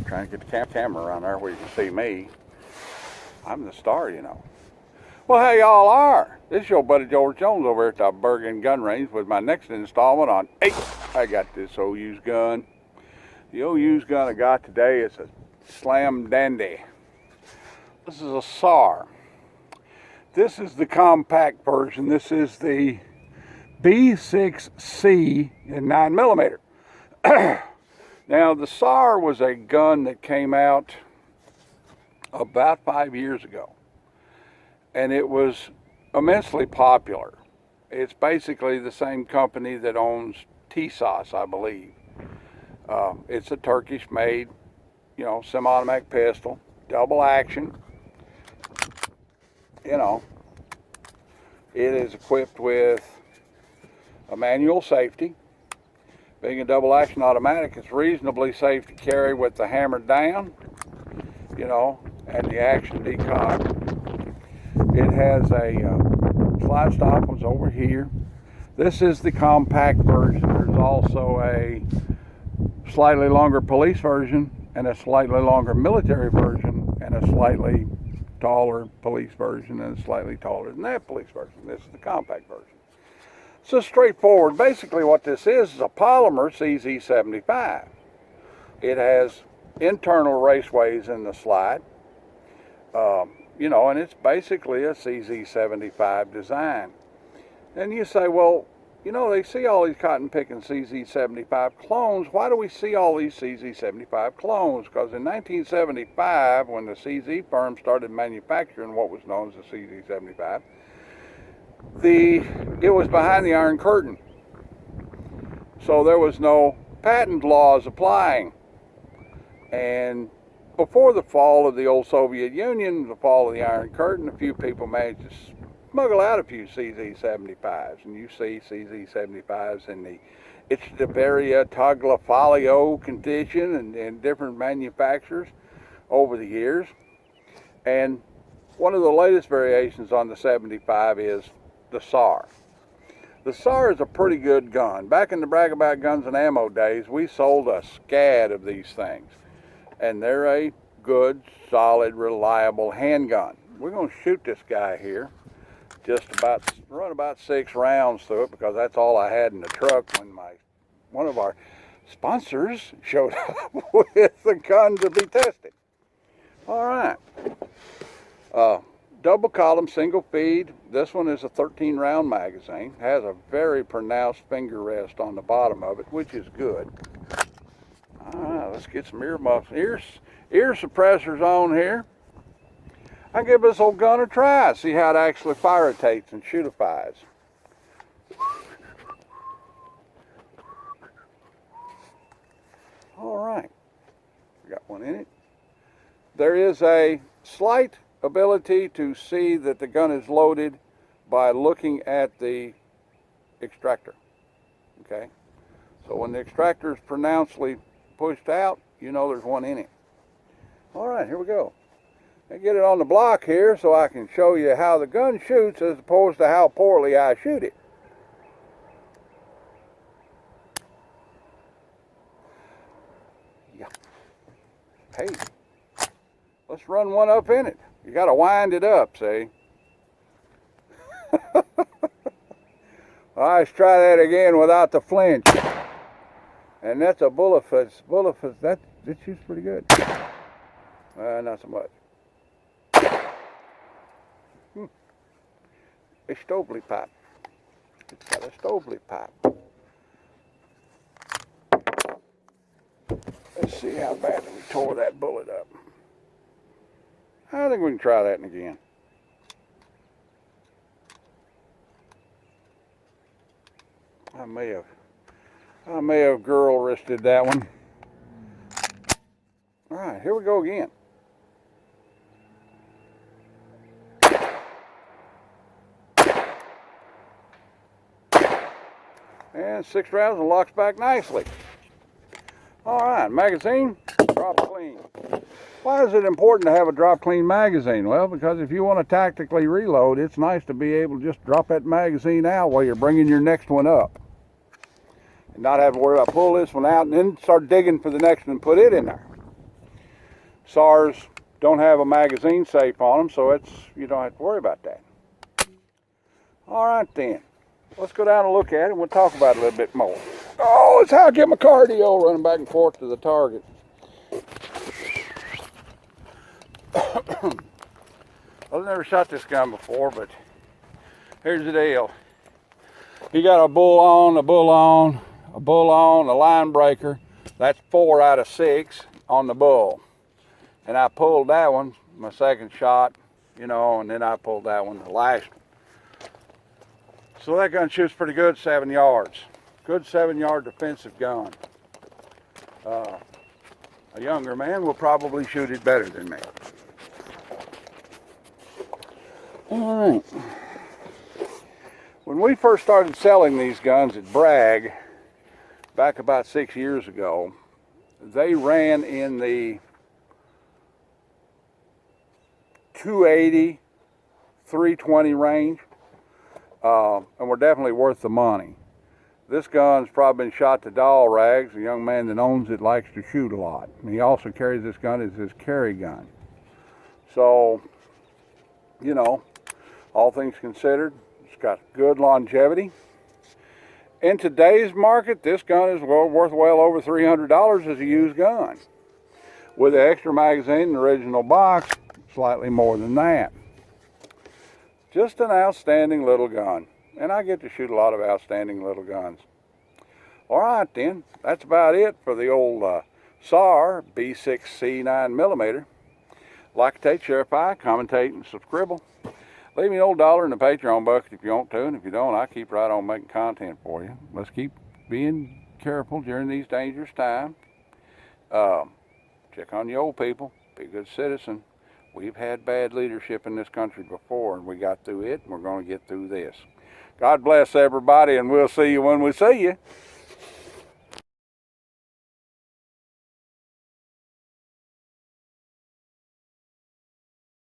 trying to get the camera around there where you can see me. I'm the star, you know. Well, how y'all are? This is your buddy George Jones over here at the Bergen Gun Range with my next installment on 8. I got this old used gun. The old used gun I got today is a Slam Dandy. This is a SAR. This is the compact version. This is the b6c in 9mm. Now, the SAR was a gun that came out about 5 years ago, and it was immensely popular. It's basically the same company that owns TSOS, I believe. It's a Turkish-made, you know, semi-automatic pistol, double action. You know, it is equipped with a manual safety. Being a double action automatic, it's reasonably safe to carry with the hammer down, you know, and the action decock. It has a slide stop was over here. This is the compact version. There's also a slightly longer police version and a slightly longer military version and a slightly taller police version and a slightly taller than that police version. This is the compact version. So straightforward. Basically what this is a polymer CZ75. It has internal raceways in the slide, you know, and it's basically a CZ75 design. And you say, well, you know, they see all these cotton picking CZ75 clones. Why do we see all these CZ75 clones? Because in 1975, when the CZ firm started manufacturing what was known as the CZ75, it was behind the Iron Curtain. So there was no patent laws applying. And before the fall of the old Soviet Union, the fall of the Iron Curtain, a few people managed to smuggle out a few CZ75s. And you see CZ75s in the Echevarria Tagliafico condition and different manufacturers over the years. And one of the latest variations on the 75 is the SAR. The SAR is a pretty good gun. Back in the Brag About Guns and Ammo days, we sold a scad of these things. And they're a good, solid, reliable handgun. We're going to shoot this guy here. Run about 6 rounds through it because that's all I had in the truck when one of our sponsors showed up with the gun to be tested. All right. Double column, single feed. This one is a 13-round magazine. Has a very pronounced finger rest on the bottom of it, which is good. All right, let's get some ear suppressors on here. I'll give this old gun a try, see how it actually fire rotates and shootifies. All right, we got one in it. There is a slight ability to see that the gun is loaded by looking at the extractor. Okay, so when the extractor is pronouncedly pushed out, you know there's one in it. All right, here we go. I get it on the block here so I can show you how the gun shoots as opposed to how poorly I shoot it. Yeah. Hey, let's run one up in it. You got to wind it up, see? All right, let's try that again without the flinch. And that's a bullifus. That shoots pretty good. Not so much. A Stovely pipe. It's got a Stovely pipe. Let's see how badly we tore that bullet up. I think we can try that again. I may have girl wristed that one. All right, here we go again. And 6 rounds and locks back nicely. All right, magazine, drop clean. Why is it important to have a drop clean magazine? Well, because if you want to tactically reload, it's nice to be able to just drop that magazine out while you're bringing your next one up. And not have to worry about pull this one out and then start digging for the next one and put it in there. SARs don't have a magazine safe on them, so you don't have to worry about that. All right then, let's go down and look at it and we'll talk about it a little bit more. Oh, it's how I get my cardio running back and forth to the target. I've never shot this gun before, but here's the deal. You got a bull on, a bull on, a bull on, a line breaker. That's 4 out of 6 on the bull. And I pulled that one, my second shot, you know, and then I pulled that one, the last one. So that gun shoots pretty good, 7 yards. Good 7-yard defensive gun. A younger man will probably shoot it better than me. All right. When we first started selling these guns at Bragg, back about 6 years ago, they ran in the 280, 320 range, and were definitely worth the money. This gun's probably been shot to doll rags. The young man that owns it likes to shoot a lot. And he also carries this gun as his carry gun. So, you know, all things considered, it's got good longevity. In today's market, this gun is worth well over $300 as a used gun. With the extra magazine and the original box, slightly more than that. Just an outstanding little gun. And I get to shoot a lot of outstanding little guns. All right then, that's about it for the old SAR b6c 9mm. Like, take, share, commentate, and subscribe. Leave me an old $1 in the Patreon bucket if you want to, and if you don't, I keep right on making content for you. Let's keep being careful during these dangerous times. Check on the old people. Be a good citizen. We've had bad leadership in this country before, and we got through it, and we're going to get through this. God bless everybody, and we'll see you when we see you.